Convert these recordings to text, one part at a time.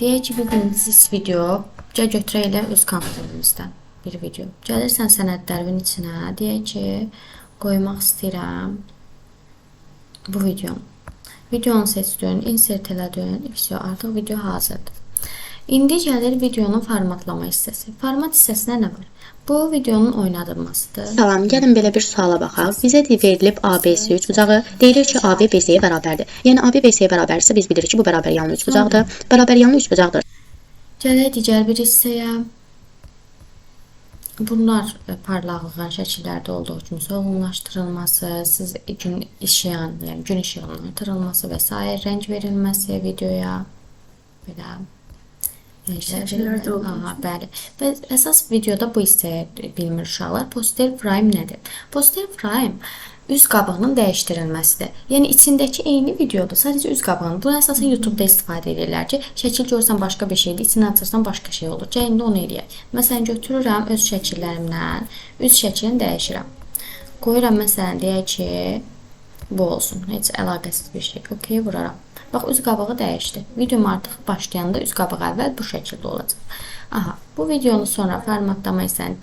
Deyək ki, bir birincisi video götürək elə öz kontentimizdən bir video. Gəlirsən sənədlərin içinə, deyək ki, qoymaq istəyirəm bu videonu. Videonu seçdin, insert elədin, artıq video hazırdır. İndi gəlir videonun formatlama hissəsi. Format hissəsinə nə var? Bu videonun oynadılmasıdır. Salam, gəlin belə bir suala baxaq. Bizə verilib ABC üçbucağı. Deyilir ki, AB BC-yə bərabərdir. Yəni AB BC-yə bərabərdirsə biz bilirik ki, bu bərabər yanlı üçbucaqdır. Bərabər yanlı üçbucaqdır. Gələk digər bir hissəyə. Bunlar parlaqlığın şəkillərdə olduğu kimi solğunlaşdırılması, siz gün işığının artırılması və s. rəng verilməsi videoya. Belə şəkillərdə olduğu kimi. Bəli. Və əsas videoda bu hissəyə bilmir uşaqlar. Poster frame nədir? Poster frame üz qabığının dəyişdirilməsidir. Yəni içindəki eyni videoda sadəcə üz qabığının. Bunu əsasən YouTube-da istifadə edirlər ki, şəkil görsən başqa bir şeydir, içini açırsan başqa şey olur. Gəl indi onu eləyək. Məsələn götürürəm öz şəkillərimdən, üz şəklini dəyişirəm. Qoyuram məsələn deyək ki, bu olsun. Heç əlaqəsiz bir şey. OK, vuraram. Bax, üz qabağı dəyişdi. Videom artıq başlayanda üz qabağı əvvəl bu şəkildə olacaq. Aha, bu videonu sonra formatlama istəyən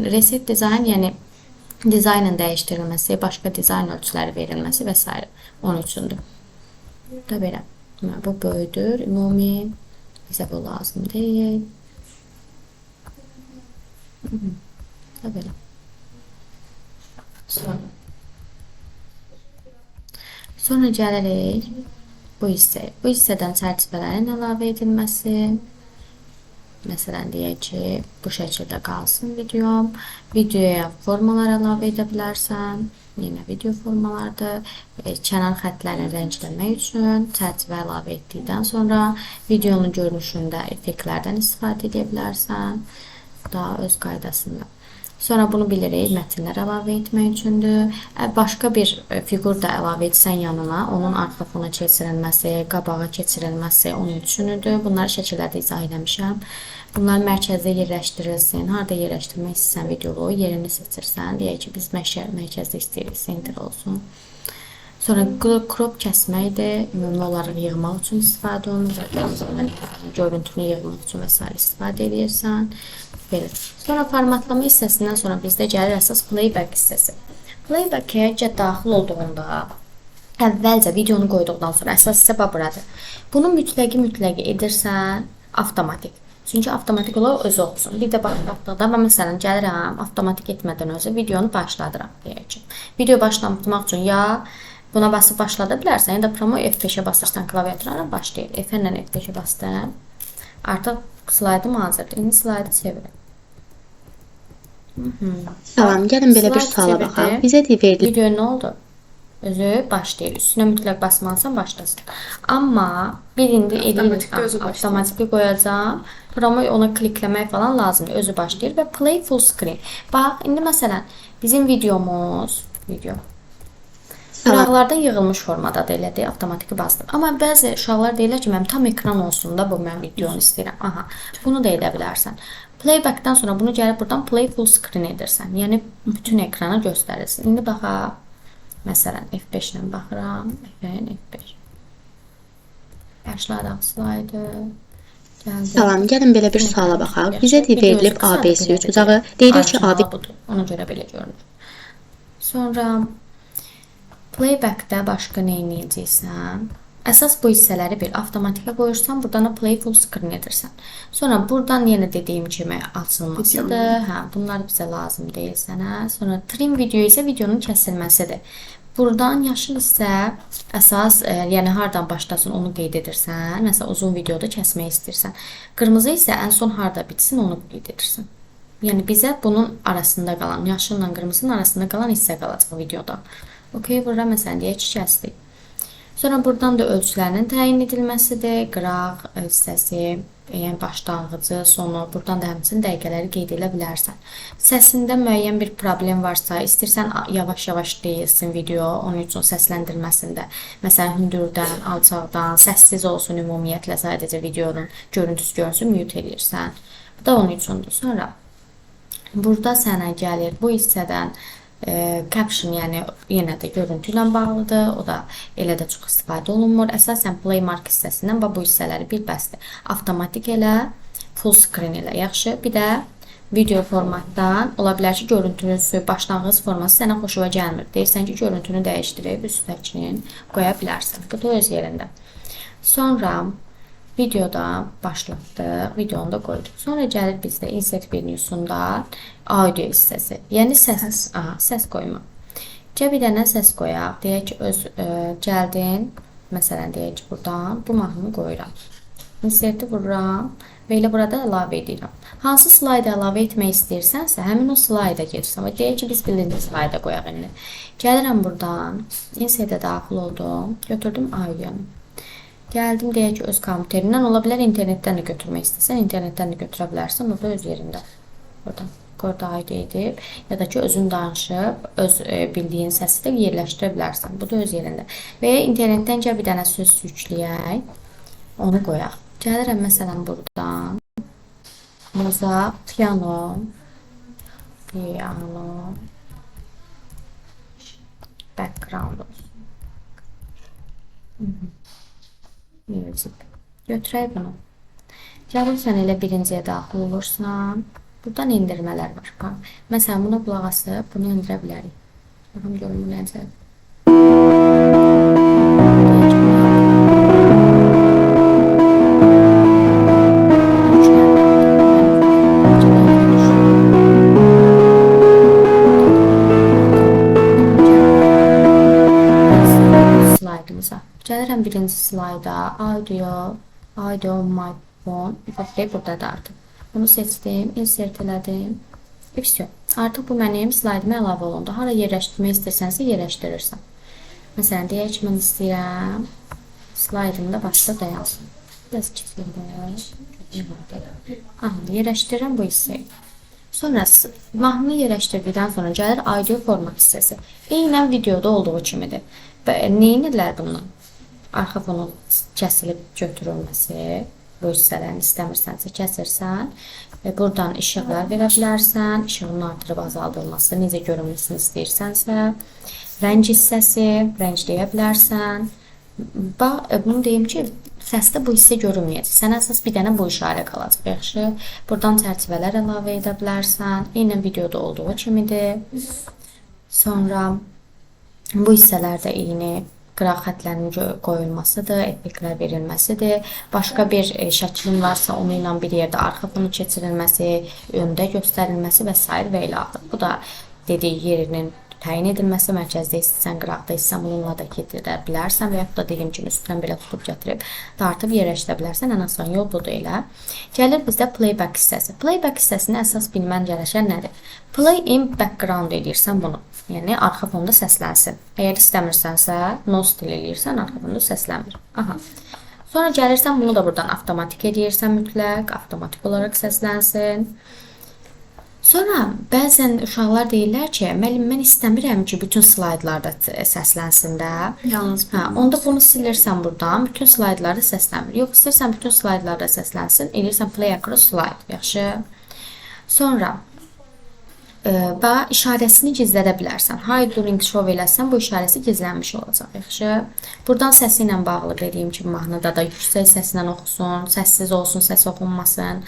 reset dizayn, yəni dizaynın dəyişdirilməsi, başqa dizayn ölçüləri verilməsi və s. onun üçündür. Da belə. Bu böyüdür. Ümumi bizə bu lazım deyil. Da belə. Sonra gəlirik bu hissəyə. Bu hissədən çərçivələrin əlavə edilməsi. Məsələn, deyək ki, bu şəkildə qalsın videom. Videoya formalar əlavə edə bilərsən. Yenə video formalardır. Kənar xətlərini rəngləmək üçün çərçivə əlavə etdikdən sonra videonun görünüşündə effektlərdən istifadə edə bilərsən. Daha öz qaydasında. Sonra bunu bilirik, mətnlər əlavə etmək üçündür. Başqa bir fiqur da əlavə etsən yanına, onun arxa fona keçirilməsi, qabağa keçirilməsi onun üçündür. Bunları şəkillərdə izah eləmişəm. Bunlar mərkəzdə yerləşdirilsin. Harada yerləşdirmək istəyirsən videolu, yerini seçirsən. Deyək ki, biz mərkəzdə istəyirik, center olsun. Sonra crop kəsməkdir. Ümumi olaraq yığmaq üçün istifadə olunur. Görüntünü yığmaq üçün və s. istifadə edirsən. Belə. Sonra formatlama hissəsindən sonra bizdə gəlir əsas playback hissəsi. Playback-ə daxil olduğunda əvvəlcə videonu qoyduqdan sonra əsas hissə buradır. Bunu mütləqi edirsən avtomatik. Çünki avtomatik olaraq özü olsun. Bir də başlatdıqda mən məsələn gəlirəm, avtomatik etmədən özü videonu başladıram deyək ki. Video başlatmaq üçün ya buna basıb başlada bilərsən, ya da promo F5-ə basırsan klaviaturana başlayır. F-lə F5-ə basdım. Artıq slaydım hazırdır. İndi slaydı çevirin. Salam, gəlin belə bir suala baxaq. Bizə verilib video nə oldu? Özü başlayır. Üstünə mütləq basmalısan, başlasın. Amma bir indi avtomatik qoyacağam. Promo ona klikləmək falan lazımdır. Özü başlayır və play full screen. Bax, indi məsələn bizim videomuz Uşaqlardan yığılmış formadadır, elədir, avtomatik basdım. Amma bəzi uşaqlar deyirlər ki, mənim tam ekran olsun da bu mən videonu istəyirəm. Aha, bunu da edə bilərsən. Playback-dən sonra bunu gəlib buradan play full screen edirsən. Yəni bütün ekrana göstərirsən. İndi baxaq. Məsələn, F5 ilə baxıram. F5. Başladıq slaydı. Salam, gəlin belə bir suala baxaq. Bizə verilib ABC üçbucağı. Deyilir ki, AB ona görə belə görünür. Sonra playback-də başqa nə edəcəksən? Əsas bu hissələri bir avtomatikə qoyursan, buradan da play full screen edirsən. Sonra buradan yenə dediyim kimi açılmasıdır. Bunlar bizə lazım deyil sənə. Sonra trim video isə videonun kəsilməsidir. Buradan yaşıl hissə əsas, yəni hardan başlasın onu qeyd edirsən. Məsələn, uzun videoda kəsmək istəyirsən. Qırmızı isə ən son harda bitsin onu qeyd edirsən. Yəni bizə bunun arasında qalan, yaşılla qırmızının arasında qalan hissə qalacaq videoda. OK, burada məsələn deyək ki, kəsdik. Sonra buradan da ölçülərinin təyin edilməsidir. Qıraq hissəsi, yəni başlanğıcı, sonu, buradan da həmçinin dəqiqələri qeyd edə bilərsən. Səsində müəyyən bir problem varsa, istəyirsən yavaş-yavaş deyilsin video, onun üçün səsləndirməsində. Məsələn, hündürdən, alçaqdan, səssiz olsun ümumiyyətlə, sadəcə videonun görüntüsü görünsün, mute edirsən. Bu da onun üçündür. Sonra burada sənə gəlir bu hissədən Caption, yəni yenə də görüntü ilə bağlıdır. O da elə də çox istifadə olunmur. Əsasən play mark hissəsindən bu hissələri bir bəsdir. Avtomatik elə, full screen elə yaxşı. Bir də video formatdan ola bilər ki, görüntünün başlanğıc forması sənə xoşuna gəlmir. Deyirsən ki, görüntünü dəyişdirib üstdəkini qoya bilərsən. Bu da öz yerində. Sonra videoda başlatdıq, videonu da qoyduq. Sonra gəlir bizdə insert menüsündə audio hissəsi. Yəni səs qoyma. Gəl bir dənə səs qoyaq. Deyək ki, gəldin, məsələn deyək ki, buradan bu mahnını qoyuram. Inserti vururam və elə burada əlavə edirəm. Hansı slayda əlavə etmək istəyirsənsə, həmin o slayda gedirsən. Və deyək ki, biz birinci slayda qoyaq indi. Gəlirəm buradan, insertə daxil oldum, götürdüm audionu. Gəldim, deyək ki, öz kompüterindən, ola bilər internetdən də götürmək istəsən, internetdən də götürə bilərsən, o da öz yerində. Buradan qorda audio edib, ya da ki, özün danışıb, öz bildiyin səsi də yerləşdirə bilərsən. Bu da öz yerində. Və ya internetdən gəl bir dənə söz yükləyək, onu qoyaq. Gəlirəm, məsələn, buradan, muza, piano, background olsun. Music. Götürək bunu. Gəlirsən elə birinciyə daxil olursan. Buradan indirmələr var. Məsələn, buna qulaq asıb, bunu indirə bilərik. Baxım, görün bu necə. Slaydımıza. Gəlirəm birinci slayda, audio my phone, burada da artıq. Bunu seçdim, insert elədim. Vəsiyo. Artıq bu mənim slaydıma əlavə olundu. Hara yerləşdirmək istəsənsə yerləşdirirsən. Məsələn, deyək ki, mən istəyirəm slaydımda başda dayansın. Biraz kiçildir. Yerləşdirirəm bu hissəyi. Sonra mahnını yerləşdirdikdən sonra gəlir audio format hissəsi. Eynən videoda olduğu kimidir. Neynirlər bundan? Arxa fonu kəsilib götürülməsi, bu hissələrini istəmirsənsə kəsirsən və buradan işıqlar verə bilərsən, işığın artırıb azaldılması, necə görünməsini istəyirsənsə, rəng hissəsi, rəngləyə bilərsən. Bunu deyim ki, səsdə bu hissə görünməyəcək. Sənə əsas bir dənə bu işarə qalacaq. Yaxşı, buradan çərçivələr əlavə edə bilərsən. Eynən videoda olduğu kimidir. Sonra bu hissələrdə eyni qıraq xətlərinin qoyulmasıdır, effektlər verilməsidir. Başqa bir şəklin varsa, onu ilə bir yerdə arxa fonu keçirilməsi, öndə göstərilməsi və s. və ilə axır. Bu da dediyi yerinin təyin edilməsi, mərkəzdə istəsən, qıraqda istəsən, bununla da gedirə bilərsən və yaxud da dediyim kimi üstündən belə tutub gətirib, dartıb yerləşdirə bilərsən. Ən asan yol budur elə. Gəlir bizdə playback hissəsi. Playback hissəsini əsas bilmən gəlişən nədir? Play in background edirsən bunu. Yəni, arxa fonda səslənsin. Əgər istəmirsənsə, no stil eləyirsən, arxa fonda səslənmir. Sonra gəlirsən, bunu da buradan avtomatik edirsən mütləq, avtomatik olaraq səslənsin. Sonra bəzən uşaqlar deyirlər ki, müəllim, mən istəmirəm ki, bütün slaydlarda səslənsin də. Yalnız onda bunu silirsən buradan, bütün slaydlarda səslənmir. Yox, istəyirsən bütün slaydlarda səslənsin, eləyirsən play across slide. Yaxşı. Sonra işarəsini gizlədə bilərsən. Hide during show eləsən, bu işarəsi gizlənmiş olacaq. Yaxşı. Buradan səsi ilə bağlı dediyim kimi mahnıda da yüksək səslə oxusun, səssiz olsun, səs oxunmasın.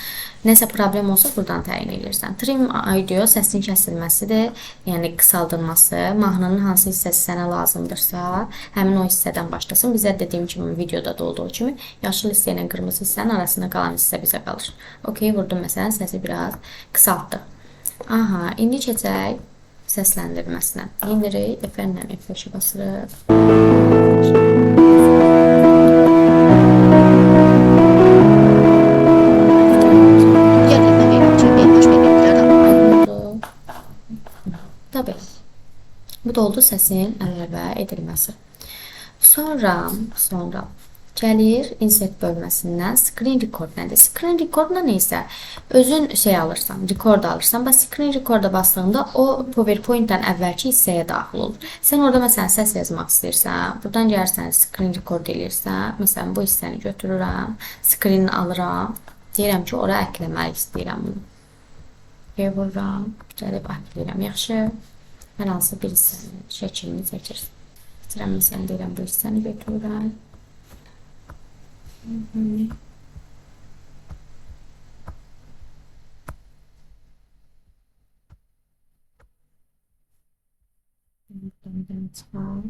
Nəsə problem olsa buradan təyin edirsən. Trim audio səsin kəsilməsidir, yəni qısaldılması. Mahnının hansı hissəsi sənə lazımdırsa, həmin o hissədən başlasın. Bizə dediyim kimi videoda da olduğu kimi yaşıl hissə ilə qırmızı hissənin arasında qalan hissə bizə qalır. Okey, vurdum məsələn, səsi biraz qısaltdıq. İndi keçək səsləndirməsinə. İndiririk, F-lə F5-i basırıq. Tabii. Bu da oldu səsin əlavə edilməsi. Sonra gəlir insert bölməsindən screen record nədir? Screen recordda neysə, özün alırsan, record alırsan, screen recorda bastığında o PowerPoint-dən əvvəlki hissəyə daxil olur. Sən orada məsələn səs yazmaq istəyirsən, buradan gəlirsən screen record edirsən, məsələn bu hissəni götürürəm, screen alıram, deyirəm ki, ora əkləmək istəyirəm bunu. Vururam, gəlib əkləyirəm, yaxşı. hər hansı bir hissənin şəklini seçirsən. Seçirəm, məsələn, deyirəm, bu hissəni götürürəm. Buradan çıxar.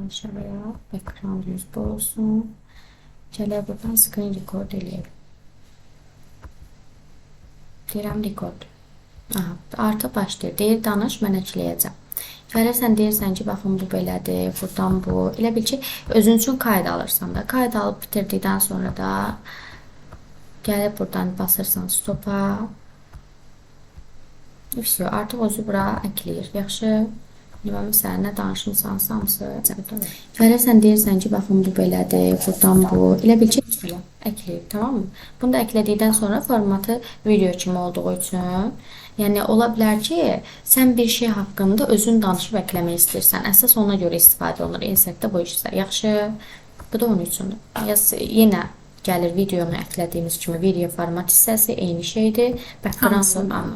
Aşağıya ekran düz olsun. Gələ buradan screen record eləyək. Deyirəm record. Aha, artıq başlayır. Deyir danış, mən əkləyəcəm. Gəlirsən deyirsən ki, baxın bu belədir, buradan bu. Elə bil ki, özün üçün qayda alırsan da. Qayda alıb bitirdikdən sonra da gəlib buradan basırsan stopa. Vəsiyo, artıq özü bura əkləyir. Yaxşı. Mən məsələn, nə danışmışsansa hamısı. Gəlirsən deyirsən ki, baxın bu belədir, buradan bu. Elə bil ki, əkləyib, tamam mı? Bunu da əklədikdən sonra formatı video kimi olduğu üçün, yəni ola bilər ki, sən bir şey haqqında özün danışıb əkləmək istəyirsən. Əsas ona görə istifadə olunur. Insertdə bu işsə. Yaxşı, bu da onun üçündür. Yenə gəlir videonu əklədiyimiz kimi video format hissəsi eyni şeydir. Background,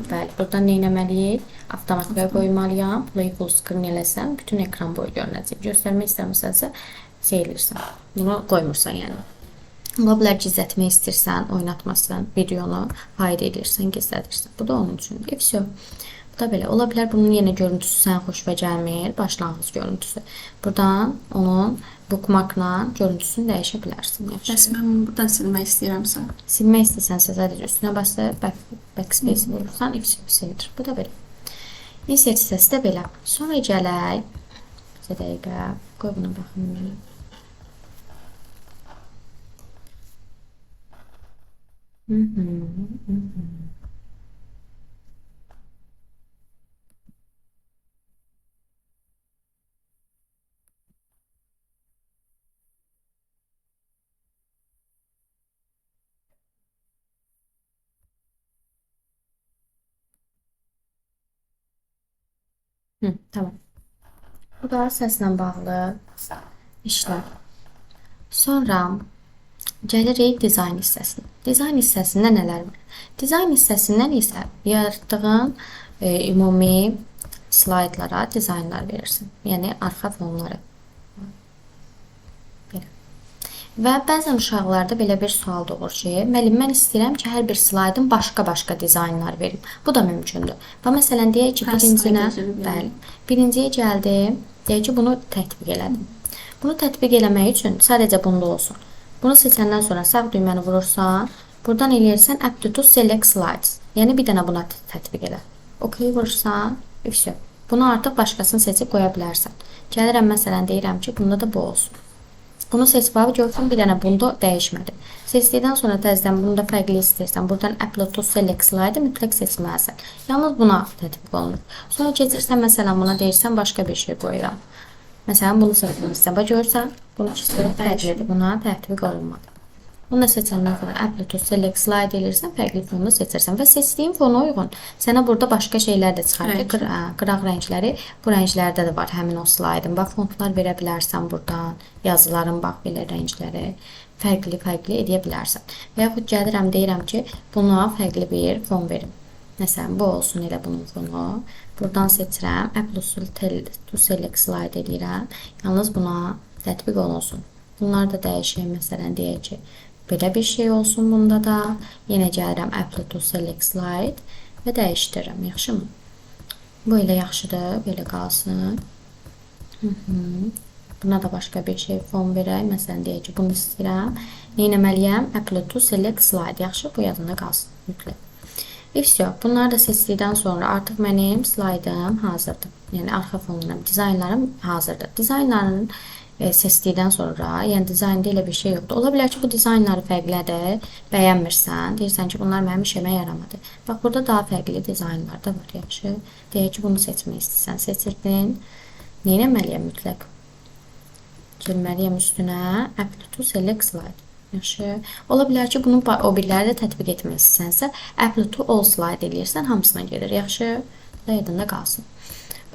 bəli, buradan nə etməliyik? Avtomatikaya qoymalıyam. Play full screen eləsəm, bütün ekran boyu görünəcək. Göstərmək istəmirsənsə, seyirlirsən. Bunu qoymursan yəni. Ola bilər gizlətmək istəyirsən, oynatmasan, videonu fayda edirsən, gizlədirsən. Bu da onun üçündür. Vəsiyo. Bu da belə. Ola bilər bunun yenə görüntüsü sən xoşuna gəlmir, başlanğıc görüntüsü. Buradan onun bookmarkla görüntüsünü dəyişə bilərsən. Bəs mən buradan silmək istəyirəmsə? Silmək istəsənsə sadəcə üstünə basıb backspace vurursan, silir. Bu da belə. Insert hissəsi də belə. Sonra gələk. Bir dəqiqə. Qoy buna baxım. Tamam. Bu da səslə bağlı işlər. Sonra gəlirik dizayn hissəsinə. Dizayn hissəsində nələr var? Dizayn hissəsindən isə yaratdığın ümumi slaydlara dizaynlar verirsin. Yəni arxa fonları. Və bəzən uşaqlarda belə bir sual doğur ki, müəllim, mən istəyirəm ki, hər bir slaydın başqa-başqa dizaynlar verim. Bu da mümkündür. Və məsələn, deyək ki, birinciyə gəldim, deyək ki, bunu tətbiq elədim. Bunu tətbiq eləmək üçün sadəcə bunda olsun. Bunu seçəndən sonra sağ düyməni vurursan, buradan eləyirsən Add to Select Slides. Yəni, bir dənə buna tətbiq elə. OK vurursan, bunu artıq başqasını seçib qoya bilərsən. Gəlirəm, məsələn, deyirəm ki, bunda da bu olsun. Bunu seçib abi, gördüm, bir dənə bunda dəyişmədi. Seçdikdən sonra təzədən bunu da fərqli istəyirsən. Buradan Upload to Select Slide mütləq seçməlisən. Yalnız buna tətbiq olunur. Sonra keçirsən, məsələn, buna deyirsən, başqa bir şey qoyuram. Məsələn, bunu seçmişsən. Bax, görürsən, bunu fərqlidir. Buna tətbiq olunmadı. Bunu da seçəndən sonra Upload to Select Slide elirsən, fərqli fonunu seçirsən və seçdiyin fona uyğun sənə burada başqa şeylər də çıxar ki, qıraq rəngləri bu rənglərdə də var, həmin o slaydın. Bax, fontlar verə bilərsən buradan, yazıların bax, belə rəngləri fərqli edə bilərsən. Və yaxud gəlirəm, deyirəm ki, buna fərqli bir fon verim. Məsələn, bu olsun elə bunun fonu. Buradan seçirəm, Upload to Select Slide edirəm. Yalnız buna tətbiq olunsun. Bunlar da dəyişir, məsələn, deyək ki, belə bir şey olsun bunda da. Yenə gəlirəm Upload to Select Slide və dəyişdirirəm. Yaxşı mı? Bu elə yaxşıdır. Belə qalsın. Buna da başqa bir şey fon verək. Məsələn, deyək ki, bunu istəyirəm. Nə etməliyəm? Upload to Select Slide. Yaxşı, bu yadında qalsın. Mütləq. Bunları da seçdikdən sonra artıq mənim slaydım hazırdır. Yəni, arxa fonlarım, dizaynlarım hazırdır. Dizaynların seçdikdən sonra, yəni dizaynda elə bir şey yoxdur. Ola bilər ki, bu dizaynları fərqlidir, bəyənmirsən, deyirsən ki, bunlar mənim işəmə yaramadı. Bax, burada daha fərqli dizaynlar da var, yaxşı. Deyək ki, bunu seçmək istəyirsən, seçirdin. Nə etməliyəm mütləq? Girməliyəm üstünə, Upload to Select Slide. Yaxşı. Ola bilər ki, bunu o birləri də tətbiq etmək istəsənsə, Upload to All Slide eləyirsən, hamısına gelir. Yaxşı, yadında qalsın.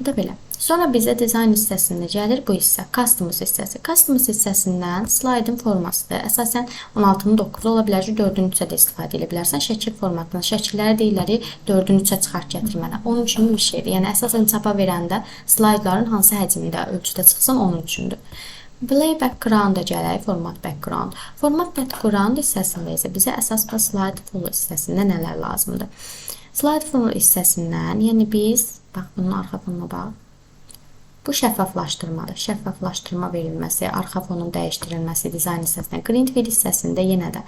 Bu da belə. Sonra bizə dizayn hissəsində gəlir bu hissə, Customs hissəsi. Customs hissəsindən slaydın formasıdır. Əsasən 16-nın 9-u ola bilər ki, 4-ün 3-ə də istifadə edə bilərsən. Şəkil formatından şəkilləri deyirlər 4-ün 3-ə çıxart gətirmənə. Onun üçün bir şeydir. Yəni əsasən çapa verəndə slaydların hansı həcmdə, ölçüdə çıxsın onun üçündür. Play background-a gələk, format background. Format background hissəsində isə bizə əsas və slide full hissəsində nələr lazımdır? Slide full hissəsindən, yəni biz, bax bunun arxa fonuna bax. Bu şəffaflaşdırmadır. Şəffaflaşdırma verilməsi, arxa fonun dəyişdirilməsi dizayn hissəsində. Green fill hissəsində yenə də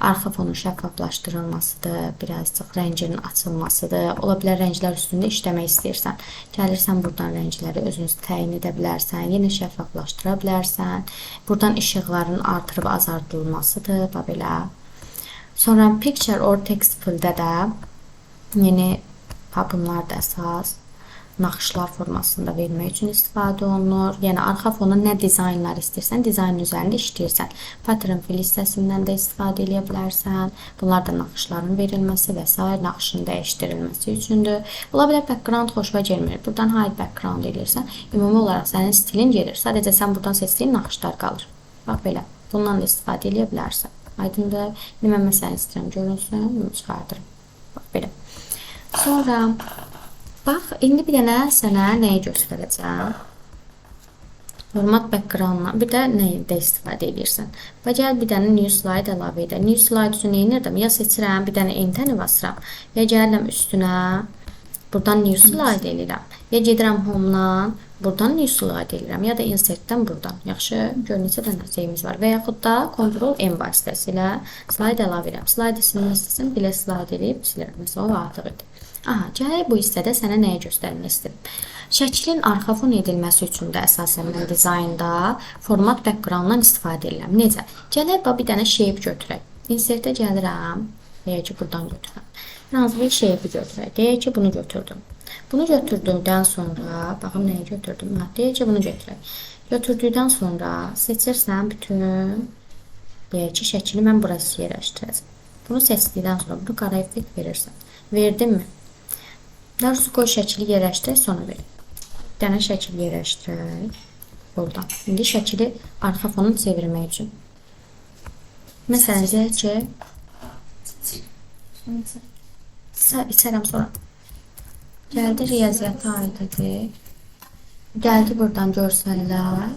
arxa fonun şəffaflaşdırılmasıdır, birazcıq rənginin açılmasıdır. Ola bilər rənglər üstündə işləmək istəyirsən. Gəlirsən buradan rəngləri özünüz təyin edə bilərsən, yenə şəffaflaşdıra bilərsən. Buradan işıqların artırıb azaldılmasıdır, bax belə. Sonra picture or text fill-də də yeni bunlar da əsas naxışlar formasında vermək üçün istifadə olunur. Yəni arxa fona nə dizaynlar istəyirsən, dizayn üzərində işləyirsən. Pattern fill hissəsindən də istifadə edə bilərsən. Bunlar da naxışların verilməsi və s. naxışın dəyişdirilməsi üçündür. Ola bilər background xoşuna gəlmir. Buradan hide background edirsən, ümumi olaraq sənin stilin gedir. Sadəcə sən buradan seçdiyin naxışlar qalır. Bax belə. Bundan da istifadə edə bilərsən. Aydındır. Mən məsələn istəyirəm görünsün, bunu çıxardırım. Bax belə. Sonra bax, indi bir dənə sənə nəyi göstərəcəm? Format background-la bir də nəyidə istifadə edirsən? Və gəl bir dənə new slide əlavə edə. New slide üçün neynirdim? Ya seçirəm, bir dənə enter-ni basıram. Ya gəlirəm üstünə, buradan new slide edirəm. Ya gedirəm home-dan, buradan new slide edirəm. Ya da insert-dən buradan. Yaxşı, gör neçə dənə şeyimiz var. Və yaxud da Ctrl-M vasitəsilə slide əlavə edirəm. Slide silmək istəsən, belə slide edib silirəm. Məsələn, o artıq idi. Aha, gələk bu hissədə sənə nəyə göstərmək istəyirəm? Şəklin arxa fon edilməsi üçün də əsasən mən dizaynda format background-dan istifadə edirəm. Necə? Gələk bir dənə shape götürək. Insert-ə gəlirəm. Deyək ki, buradan götürəm. Hansı bir shape götürək. Deyək ki, bunu götürdüm. Bunu götürdükdən sonra, baxım nəyi götürdüm? Deyək ki, bunu götürək. Götürdükdən sonra seçirsən bütün, deyək ki, şəkili mən burası yerləşdirəcəm. Bunu seçdikdən sonra bunu qara effekt verirsən. Verdin mi? Daha doğrusu qoy şəkili yerləşdirək, sonra verin. Bir dənə şəkil yerləşdirək. Buradan. İndi şəkili arxa fonunu çevirmək üçün. Məsələn, deyək ki, içərəm sonra. Gəldi riyaziyyata aid edir. Gəldi buradan görsənlər.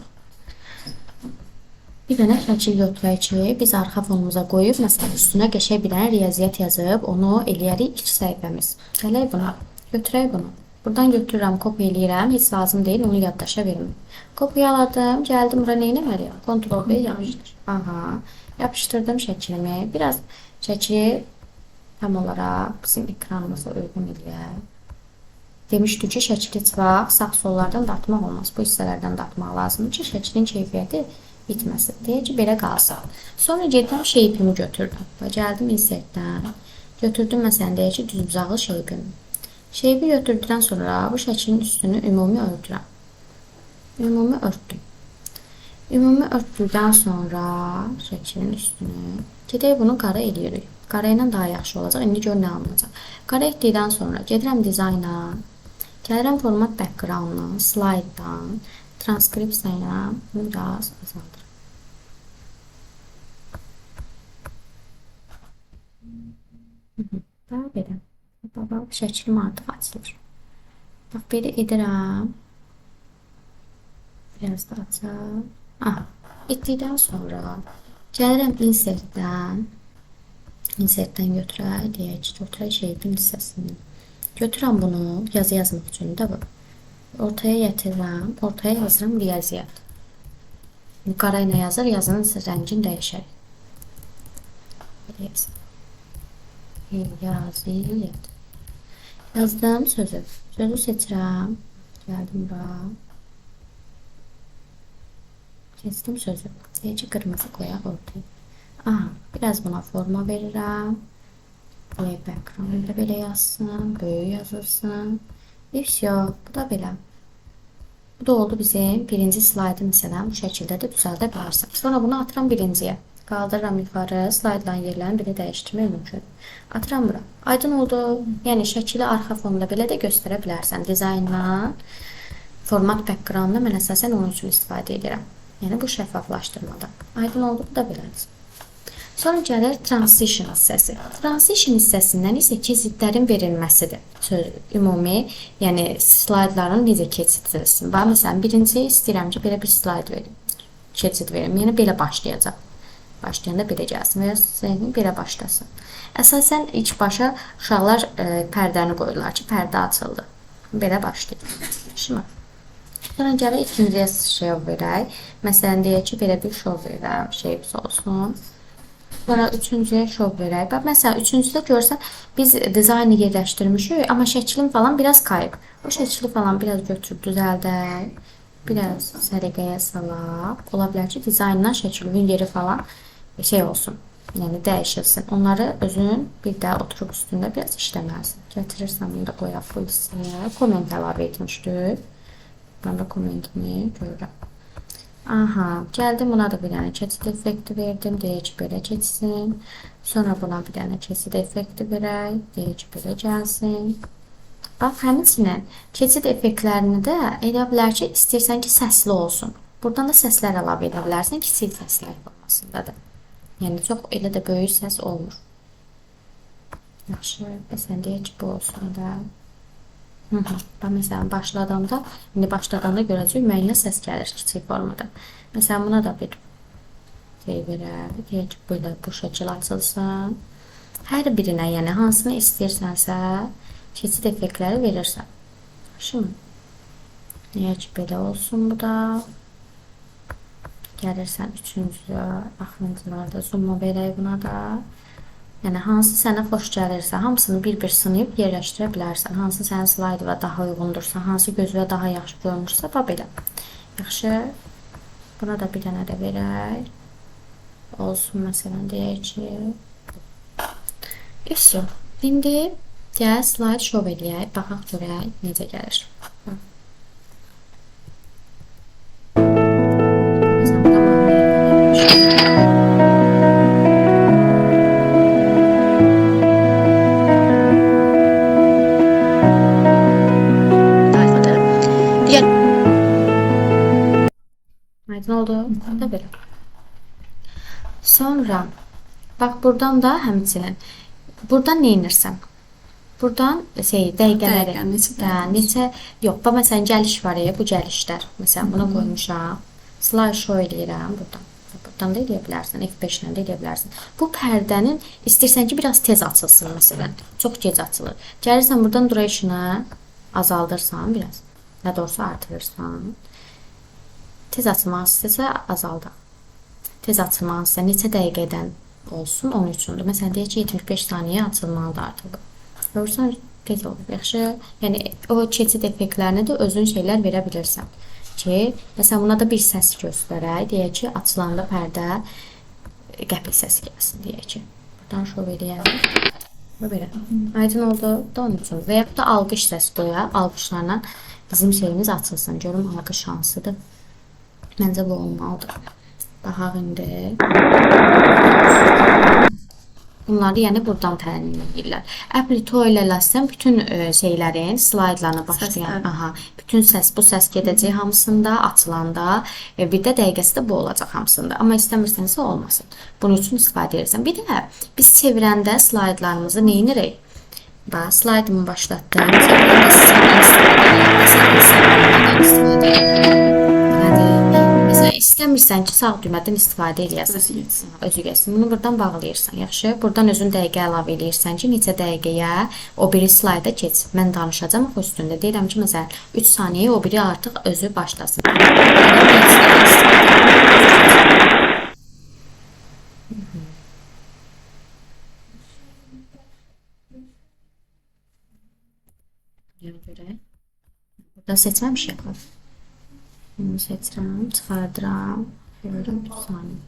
Bir dənə şəkil götürək ki, biz arxa fonumuza qoyub, məsələn, üstünə qəşəng bir dənə riyaziyyat yazıb, onu eləyərik ilk səhifəmiz. Gələk buna. Götürək bunu. Buradan götürürəm, kopya eləyirəm. Heç lazım deyil, onu yaddaşa verməm. Kopyaladım, gəldim bura nə etməliyəm? Ctrl-B yapışdır. Aha, yapışdırdım şəklimi. Biraz şəkli tam olaraq bizim ekranımıza uyğun eləyək. Demişdik ki, şəkli çıxaq, sağ-sollardan da atmaq olmaz. Bu hissələrdən də atmaq lazımdır ki, şəklin keyfiyyəti bitməsin. Deyək ki, belə qalsın. Sonra gedirəm, shape-imi götürdüm. Gəldim insert-dən. Götürdüm, məsələn, deyək ki, düzbucaqlı shape-imi. Shape-i götürdükdən sonra bu şəklin üstünü ümumi örtürəm. Ümumi örtdüm. Ümumi örtdükdən sonra şəklin üstünü gedək bunu qara eləyirik. Qara ilə daha yaxşı olacaq. İndi gör nə alınacaq. Qara etdikdən sonra gedirəm dizayna. Gəlirəm format background-dan, slide-dan, transkripsiyaya bunu biraz azaldır. Bax belə. Bax, şəklim artıq açılır. Bax, belə edirəm. Biraz da açaq. Aha, etdikdən sonra gəlirəm insert-dən. Insert-dən götürək, deyək ki, götürək shape-in hissəsini. Götürəm bunu, yazı yazmaq üçün də bu. Ortaya gətirirəm, ortaya yazıram riyaziyyat. Qara ilə yazır, yazının rəngini dəyişər. Belə yazır. Riyaziyyat. Yazdım sözü. Sözü seçirəm. Gəldim bura. Seçdim sözü. Deyək ki, qırmızı qoyaq ortaya. Aha, biraz buna forma verirəm. Play background da belə yazsın. Böyük yazılsın. Bu da belə. Bu da oldu bizim birinci slaydı məsələn. Bu şəkildə də düzəldə bilərsən. Sonra bunu atıram birinciyə. Qaldırıram yuxarı, slaydların yerlərini belə dəyişdirmək mümkün. Atıram bura. Aydın oldu. Yəni şəkili arxa fonda belə də göstərə bilərsən dizaynla. Format background-da mən əsasən onun üçün istifadə edirəm. Yəni bu şəffaflaşdırmada. Aydın oldu, bu da belədir. Sonra gəlir transition hissəsi. Transition hissəsindən isə keçidlərin verilməsidir. Ümumi, yəni slaydların necə keçidləsin. Bax, məsələn, birinci istəyirəm ki, belə bir slayd verim. Keçid verim. Yəni belə başlayacaq. Başlayanda belə gəlsin və ya belə başlasın. Əsasən ilk başa uşaqlar pərdəni qoyurlar ki, pərdə açıldı. Belə başlayır. Şimdi sonra gəlir ikinciyə şov verək. Məsələn, deyək ki, belə bir şov verək. Şeyimiz olsun. Sonra üçüncüyə şov verək. Bax, məsələn, üçüncüdə görsən, biz dizaynı yerləşdirmişik, amma şəklin falan biraz kayıb. O şəkli falan biraz götürüb düzəldək. Biraz səliqəyə salaq. Ola bilər ki, dizayndan şəklin yeri falan şey olsun. Yəni dəyişilsin. Onları özün bir də oturub üstündə biraz işləməlisin. Gətirirsən, bunu da qoyaq bu hissəyə. Komment əlavə etmişdik. Ben de kommentimi görürəm. Aha, gəldim buna da bir dənə keçid effekti verdim. Deyək ki, belə keçsin. Sonra buna bir dənə keçid effekti verək. Deyək ki, belə gəlsin. Bax, həmçinin keçid effektlərini də edə bilər ki, istəyirsən ki, səsli olsun. Buradan da səslər əlavə edə bilərsən, kiçik səslər formasındadır. Yəni, çox elə də böyük səs olmur. Yaxşı, məsələn, deyək ki, bu olsun da. Bax, məsələn, başladanda görəcək müəyyən səs gəlir kiçik formada. Məsələn, buna da bir şey verək. Deyək ki, belə bu şəkil açılsın. Hər birinə, yəni hansını istəyirsənsə, keçid effektləri verirsən. Şimdi, deyək ki, belə olsun bu da. Gəlirsən üçüncü, axırıncılarda zooma verək buna da. Yəni, hansı sənə xoş gəlirsə, hamısını bir-bir sınayıb yerləşdirə bilərsən. Hansı sənin slaydıva daha uyğundursa, hansı gözünə daha yaxşı görünürsə, bax belə. Yaxşı, buna da bir dənə də verək. Olsun, məsələn, deyək ki. İşte, indi gəl slayd şov eləyək, baxaq görək necə gəlir. Oldu. Da belə. Sonra bax buradan da həmçinin buradan nə edirsən? Buradan dəqiqələri neçə yox, bax məsələn gəliş var ya, bu gəlişlər. Məsələn buna qoymuşam. Slide show eləyirəm buradan. Buradan da eləyə bilərsən, F5 ilə də eləyə bilərsən. Bu pərdənin istəyirsən ki, biraz tez açılsın məsələn. Çox gec açılır. Gəlirsən buradan duration'ı azaldırsan biraz. Ya doğrusu artırırsan. Tez açılmaq istəsə azaldaq. Tez açılmaq istəsə neçə dəqiqədən olsun onun üçündür. Məsələn, deyək ki, 75 saniyə açılmalıdır artıq. Görürsən, tez olur. Yaxşı, yəni o keçid effektlərini də özün şeylər verə bilirsən. Ki, məsələn, buna da bir səs göstərək. Deyək ki, açılanda pərdə qəpik səsi gəlsin, deyək ki. Buradan şov eləyək. Belə. Aydın oldu da onun üçün. Və yaxud da alqış səsi qoyaq. Alqışlarla bizim şeyimiz açılsın. Görüm alqış hansıdır. Məncə bu olmalıdır. Baxaq indi. Bunları yəni buradan təyin edirlər. Apply-to ilə ləsən bütün şeylərin slaydlarına başlayan, bütün səs, bu səs gedəcək hamısında, açılanda, bir də dəqiqəsi də bu olacaq hamısında. Amma istəmirsənsə olmasın. Bunun üçün istifadə edirsən. Bir də biz çevirəndə slaydlarımızı nə edirik? Bax, slaydımı başlatdım. Çevirəndə istifadə edirəm. İstəmirsən ki, sağ düymədən istifadə eləyəsən. Özü gəlsin. Bunu buradan bağlayırsan. Yaxşı. Buradan özün dəqiqə əlavə eləyirsən ki, neçə dəqiqəyə o biri slayda keç. Mən danışacağım o üstündə. Deyirəm ki, məsələn, 3 saniyə o biri artıq özü başlasın. Burada seçməmişik. Bunu seçirəm, çıxardıram. Görürəm, 3 saniyə.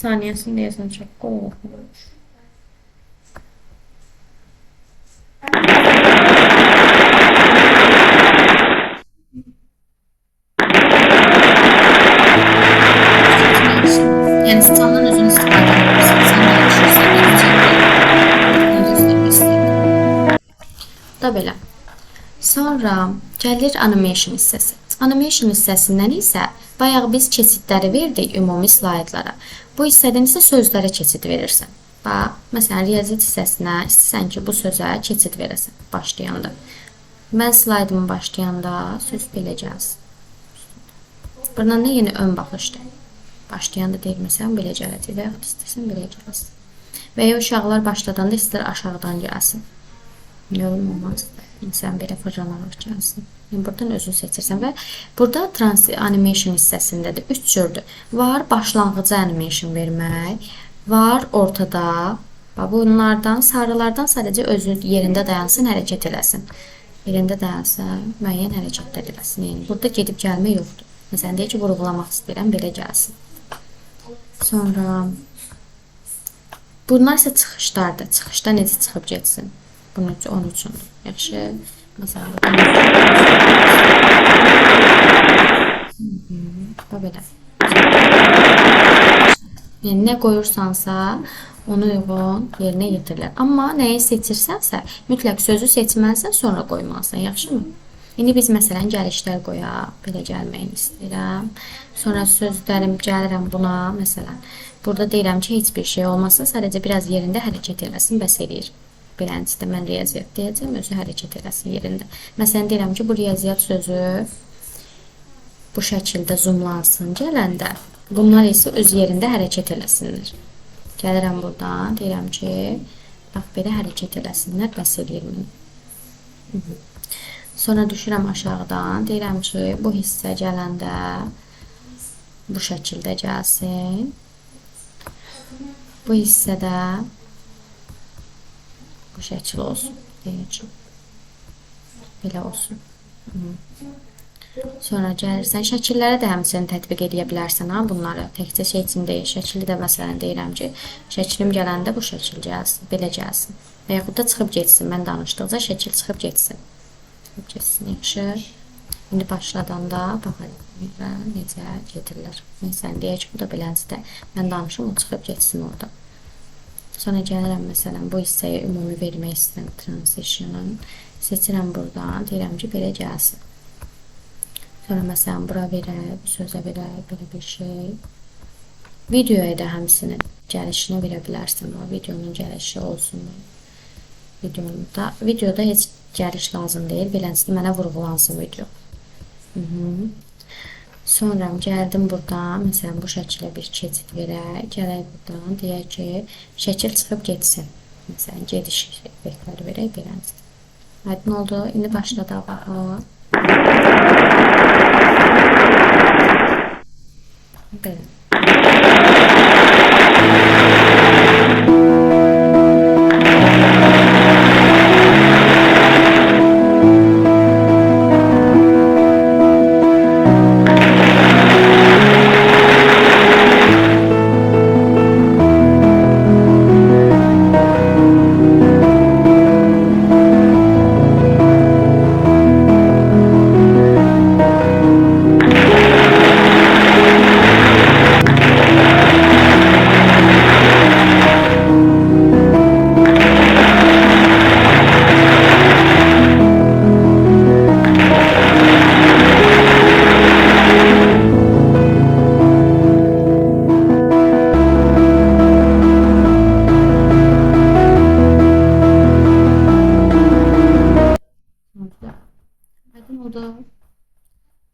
saniyəsini deyəsən çox qorxmuş. Yəni siçandan özün istifadə edirsən. Sən də yaşırsan, da belə. Sonra gəlir animation hissəsi. Animation hissəsindən isə bayaq biz keçidləri verdik ümumi slaydlara. Bu hissədən isə sözlərə keçid verirsən. Bax, məsələn, riyaziyyat hissəsinə istəsən ki, bu sözə keçid verəsən başlayanda. Mən slaydımı başlayanda söz belə gəlsin. Buradan da yenə ön baxışdır. Başlayanda deyilməsən belə gələcək və yaxud istəsən belə gəlsin. Və ya uşaqlar başladanda istər aşağıdan gəlsin. Yorulmamaq istər. Sən belə fırlanarak gəlsin. Yəni, buradan özün seçirsən və burada animation hissəsində də 3 cürdür. Var başlanğıcı animation vermək, var ortada. Bunlardan, sarılardan sadəcə özü yerində dayansın, hərəkət eləsin. Yerində dayansın, müəyyən hərəkət eləsin. Yəni, burada gedib gəlmə yoxdur. Məsələn, deyək ki, vurğulamaq istəyirəm, belə gəlsin. Sonra bunlar isə çıxışlardır. Çıxışda necə çıxıb getsin? Bunun üçün, onun üçündür. Yaxşı. Məsələn, belə. Yəni, nə qoyursansa, onu uyğun yerinə yetirirlər. Amma nəyi seçirsənsə, mütləq sözü seçməlisən, sonra qoymalısan. Yaxşı mı? İndi biz məsələn gəlişlər qoyaq. Belə gəlməyini istəyirəm. Sonra sözlərim gəlirəm buna. Məsələn, burada deyirəm ki, heç bir şey olmasa, sadəcə biraz yerində hərəkət eləsin, bəs eləyir. Birincisidə mən riyaziyyat deyəcəm, özü hərəkət eləsin yerində. Məsələn, deyirəm ki, bu riyaziyyat sözü bu şəkildə zoomlansın gələndə. Bunlar isə öz yerində hərəkət eləsinlər. Gəlirəm buradan, deyirəm ki, bax, belə hərəkət eləsinlər, bəs eləyir mi? Sonra düşürəm aşağıdan, deyirəm ki, bu hissə gələndə bu şəkildə gəlsin. Bu hissədə bu şəkil olsun. Deyəcəm. Belə olsun. Sonra gəlirsən, şəkillərə də həmçinin tətbiq edə bilərsən bunları. Təkcə şey üçün deyil, şəkili də məsələn deyirəm ki, şəkilim gələndə bu şəkil gəlsin, belə gəlsin. Və yaxud da çıxıb geçsin, mən danışdıqca şəkil çıxıb geçsin. Çıxıb geçsin, yaxşı. İndi başladanda baxalım necə gedirlər. Məsələn, deyək ki, bu da beləncidə mən danışım, o çıxıb geçsin orada. Sonra gəlirəm, məsələn, bu hissəyə ümumi vermək istəyirəm transition'ın. Seçirəm buradan, deyirəm ki, belə gəlsin. Sonra məsələn, bura verək, sözə verək, belə bir şey. Videoya da həmsinin gəlişini verə bilərsən. Videonun gəlişi olsun. Videoda heç gəliş lazım deyil. Beləncədə mənə vurğulansın video. Sonra gəldim buradan, məsələn, bu şəkilə bir keçid verək. Gələk buradan, deyək ki, şəkil çıxıb getsin. Məsələn, gediş effektləri verək beləncədə. Aydın oldu. İndi başladaq baxaq. Belə.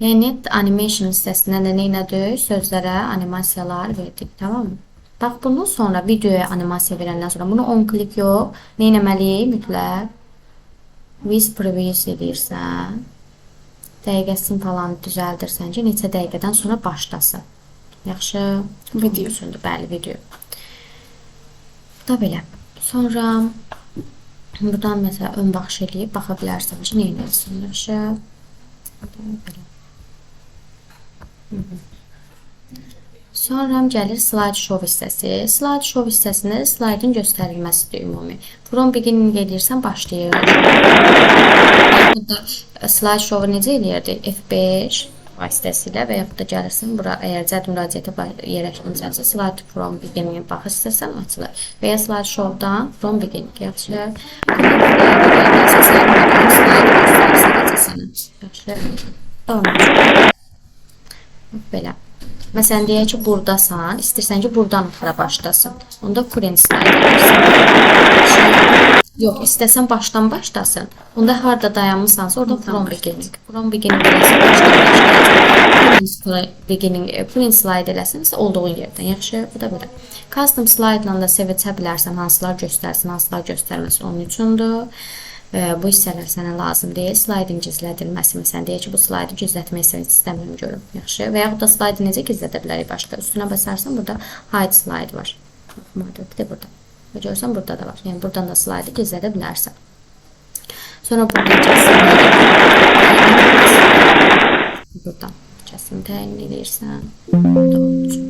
Yəni, animation hissəsində də neynədir? Sözlərə animasiyalar verdik, tamam mı? Bax, bundan sonra videoya animasiya verəndən sonra bunu 10 klik yox, neynəməliyik? Mütləq with previous edirsən, dəqiqəsini falan düzəldirsən ki, neçə dəqiqədən sonra başlasın. Yaxşı? Video. Bəli, video. Da belə. Sonra buradan məsələn ön baxış eləyib baxa bilərsən ki, neynəsin? Yaxşı? Belə. Sonra gəlir slide show hissəsi. Slide show hissəsində slaydın göstərilməsidir ümumi. From beginning edirsən başlayır. Burada slide show necə eləyirdi? F5 vasitəsilə və yaxud da gəlirsən bura, əgər cədvəl müraciətə yerləşdirmisənsə slide from beginning baxış istəsən açılır. Və ya slide showdan from beginning yaxşı. Belə. Məsələn, deyək ki, buradasan, istəyirsən ki, buradan axıra başlasın. Onda current slide edirsən. Yox, istəsən başdan başlasın. Onda harda dayanmışsansa, orada from beginning. From beginning eləsin, başdan beginning, current slide eləsin, olduğun yerdən. Yaxşı, bu da belə. Custom slide ilə də seçə bilərsən, hansılar göstərsin, hansılar göstərməsin onun üçündür. Bu hissələr sənə lazım deyil. Slaydın gizlədilməsi, məsələn, deyək ki, bu slaydı gizlətmək istəmirəm görüm. Yaxşı. Və yaxud da slaydı necə gizlədə bilərik başqa? Üstünə basarsan, burada hide slide var. Bir də burada. Və görürsən, burada da var. Yəni, buradan da slaydı gizlədə bilərsən. Sonra buradan buradan kəsim təyin edirsən. Doğru üçün.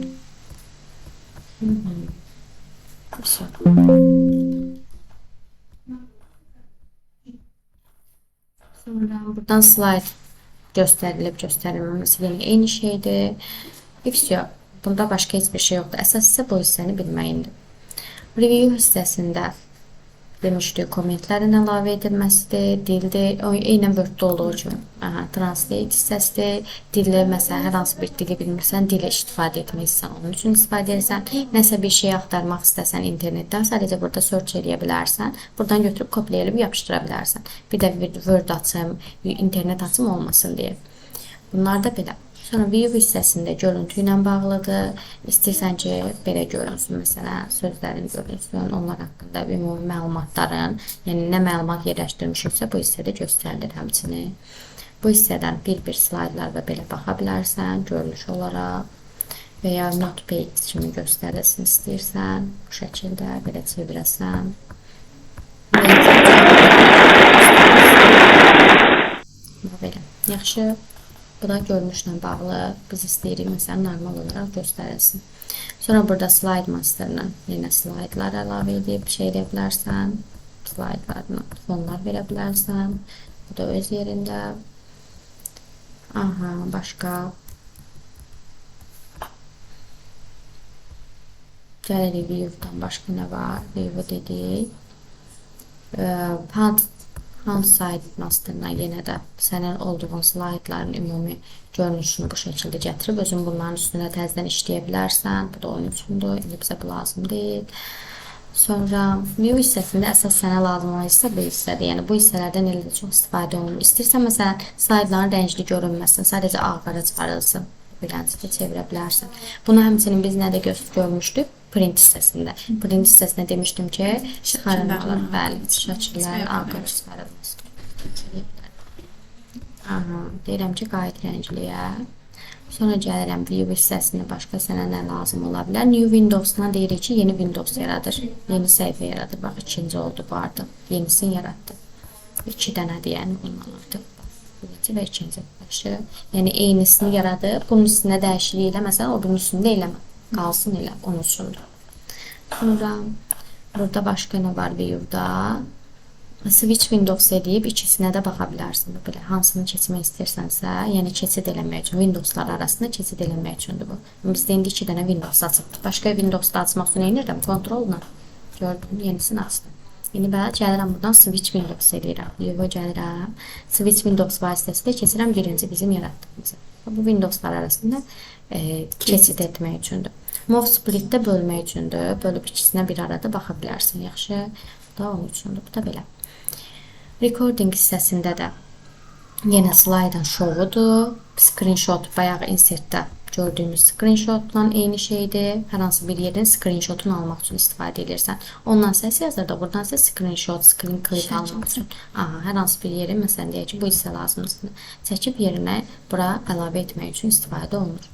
Sonra buradan slide göstərilib, göstərilməməsi yəni eyni şeydir. Video. Bunda başqa heç bir şey yoxdur. Əsas isə bu hissəni bilməyindir. Review hissəsində demişdik, kommentlərin əlavə edilməsidir, dildir, eynən Word-də olduğu kimi. Translate hissəsidir, dilli, məsələn, hər hansı bir dili bilmirsən, dili istifadə etmək istəsən, onun üçün istifadə edirsən. Nəsə bir şey axtarmaq istəsən internetdən, sadəcə burada search edə bilərsən, buradan götürüb kopyalayıb yapışdıra bilərsən. Bir də Word açım, internet açım olmasın deyə. Bunlar da belə. Sonra view hissəsində görüntü ilə bağlıdır. İstəyirsən ki, belə görünsün, məsələn, sözlərin görünsün, onlar haqqında ümumi məlumatların, yəni nə məlumat yerləşdirmişiksə, bu hissədə göstərilir həmçinin. Bu hissədən bir-bir slaydlarda belə baxa bilərsən, görünüş olaraq və ya notepad kimi göstərilsin istəyirsən, bu şəkildə belə çevirəsən. Belə, yaxşı. Bu da görünüşlə bağlı. Biz istəyirik, məsələn, normal olaraq göstərilsin. Sonra burada slide masterla yenə slaydlar əlavə edib şey edə bilərsən. Slaydlarına fonlar verə bilərsən. Bu da öz yerində. Başqa. Gəlirik view'dan başqa nə var? View'u dedik. Side masterına yenə də sənin olduğun slaydların ümumi görünüşünü bu şəkildə gətirib, özün bunların üstünə təzədən işləyə bilərsən. Bu da onun üçündür, indi bizə bu lazım deyil. Sonra view hissəsində əsas sənə lazım olan hissə bu hissədir. Yəni bu hissələrdən elə də çox istifadə olunur. İstəyirsən, məsələn, slaydların rəngli görünməsin, sadəcə ağ-qara çıxarılsın. Bilənçidə çevirə bilərsən. Bunu həmçinin biz nədə görmüşdük? Print hissəsində. Print hissəsində demişdim ki, çıxarılmalar, bəli, şəkillər, ağ-qara çıxarılması. Deyirəm ki, qayıt rəngliyə. Sonra gəlirəm view hissəsində başqa sənə nə lazım ola bilər. New Windows-dan deyirik ki, yeni Windows yaradır. Yeni səhifə yaradır. Bax, ikinci oldu bu arada. Yenisini yarattı. 2 dənədir, yəni bundan artıq. Birinci və ikinci başı. Yəni eynisini yaradıb, bunun üstünə dəyişiklik elə, məsələn, o bunun üstündə eləmə. Qalsın elə, onun üçündür. Sonra burada başqa nə var view'da? Switch Windows edib ikisinə də baxa bilərsən. Belə hansını keçmək istəyirsənsə, yəni keçid eləmək üçün, Windowslar arasında keçid eləmək üçündür bu. Bizdə indi 2 dənə Windows açıbdır. Başqa Windowsda açmaq üçün eynirəm, kontrolla. Gördüm, yenisini açdım. İndi belə gəlirəm buradan Switch Windows edirəm. View'a gəlirəm. Switch Windows vasitəsilə keçirəm birinci bizim yaratdığımızı. Bu Windowslar arasında keçid etmək üçündür. Move Split'də bölmək üçündür. Bölüb ikisinə bir arada baxa bilərsən. Yaxşı, bu da onun üçündür. Bu da belə. Recording hissəsində də yenə slaydın şovudur. Screenshot bayaq insertdə gördüyümüz screenshotla eyni şeydir. Hər hansı bir yerin screenshotunu almaq üçün istifadə edirsən. Ondan səs yazır da, buradan isə screenshot, screen clip almaq üçün. Hər hansı bir yerin, məsələn, deyək ki, bu hissə lazımdır. Çəkib yerinə bura əlavə etmək üçün istifadə olunur.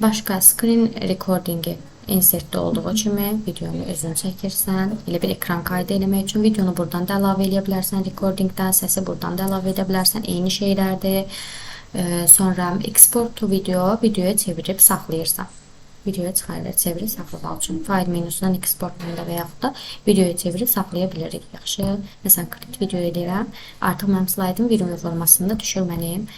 Başqa screen recordingi insertdə olduğu kimi videonu özün çəkirsən. Elə bir ekran kaydı eləmək üçün videonu buradan da əlavə edə bilərsən. Recordingdən səsi buradan da əlavə edə bilərsən. Eyni şeylərdir. Sonra export to video, videoya çevirib saxlayırsan. videoya çıxarır, çevirir, saxlamaq üçün. Fayl menusundan export menüdə və yaxud da videoya çevirib saxlaya bilirik. Yaxşı. Məsələn, create video edirəm. Artıq mənim slaydım video formasında düşür mənim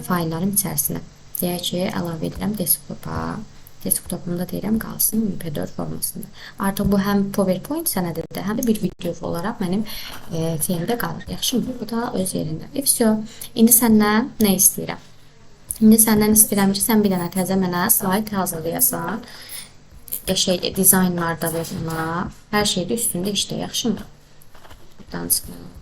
fayllarım içərisinə. Deyək ki, əlavə edirəm desktopa. Desktopumda deyirəm qalsın MP4 formasında. Artıq bu həm PowerPoint sənədidir, həm də bir video olaraq mənim filmdə qalır. Yaxşımı? Bu da öz yerində. Все. İndi səndən nə istəyirəm? İndi səndən istəyirəm ki, sən bir dənə təzə mənə slide hazırlayasan. Qəşəng dizaynlar da ver ona. Hər şeydə üstündə işlə, yaxşımı? Buradan çıxmalıyam.